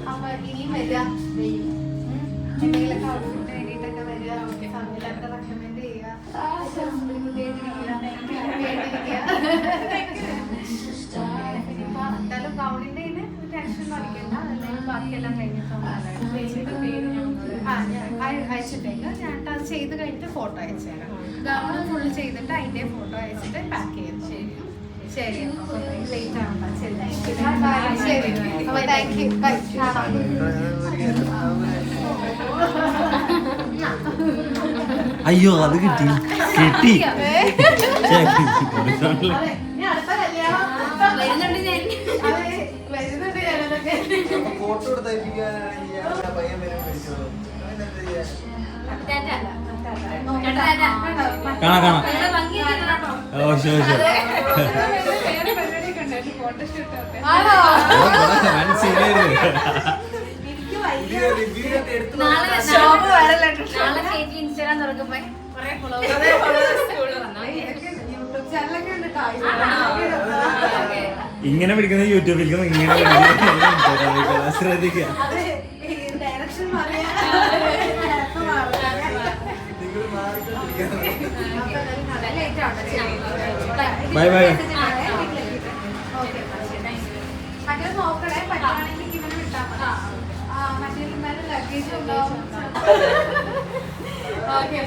അപ്പൊ ഇനിയും വരിക എന്തെങ്കിലുമൊക്കെ ഔട്ട്ഫിറ്റ് വേണ്ടിയിട്ടൊക്കെ വരിക. ഫാമിലിയൊക്കെ റെക്കമെൻഡ് ചെയ്യുക. എന്തായാലും ഗൗണിന്റെ ടെൻഷൻ അടിക്കണ്ട. എന്തായാലും ബാക്കിയെല്ലാം കഴിഞ്ഞിട്ടുള്ള അയച്ചിട്ടേക്ക്. ഞാൻ അത് ചെയ്ത് കഴിഞ്ഞിട്ട് ഫോട്ടോ അയച്ചു തരാം. ഗൗൺ ഫുള്ള് ചെയ്തിട്ട് അതിന്റെ ഫോട്ടോ അയച്ചിട്ട് പാക്ക് ചെയ്യും. ശരി ലേറ്റ് ആവണ്ട. ശരി ശരി അപ്പൊ താങ്ക് യു. ബൈ. അയ്യോ അത് കിട്ടി കിട്ടി. ഫോട്ടോ കാണാം കാണാം. ഓ ശരി ശരി. ഇൻസ്റ്റാഗ്രാം തുറക്കുമ്പോ ഇങ്ങനെ പിടിക്കുന്ന യൂട്യൂബിലേക്കും ഇങ്ങനെ ശ്രദ്ധിക്കുക. Bye bye. മറ്റേ നോക്കണേ. പറ്റുവാണെങ്കിൽ ഇവനെ വിട്ടാൽ മതി. മറ്റേ ലഗേജ് ഉണ്ടാവും. ഓക്കെ.